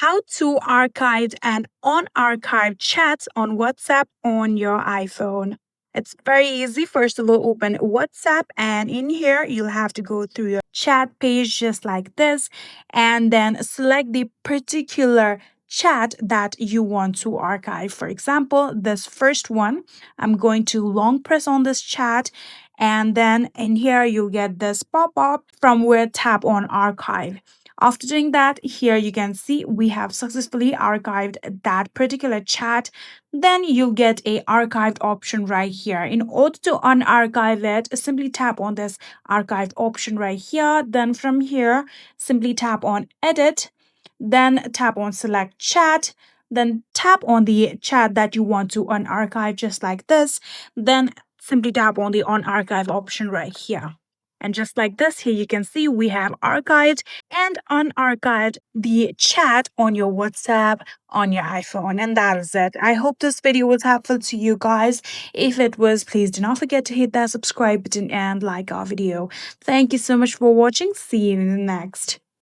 how to archive and unarchive chats on WhatsApp on your iPhone. It's very easy. First of all, open WhatsApp, and in here, you'll have to go through your chat page just like this, and then select the particular chat that you want to archive. For example, this first one, I'm going to long press on this chat, and then in here, you'll get this pop up from where tap on archive. After doing that, here you can see we have successfully archived that particular chat. Then you'll get a archived option right here. In order to unarchive it, simply tap on this archived option right here. Then from here, simply tap on edit, then tap on select chat, then tap on the chat that you want to unarchive just like this. Then simply tap on the unarchive option right here. And just like this, here you can see we have archived and unarchived the chat on your WhatsApp on your iPhone. And that is it. I hope this video was helpful to you guys. If it was, please do not forget to hit that subscribe button and like our video. Thank you so much for watching. See you in the next.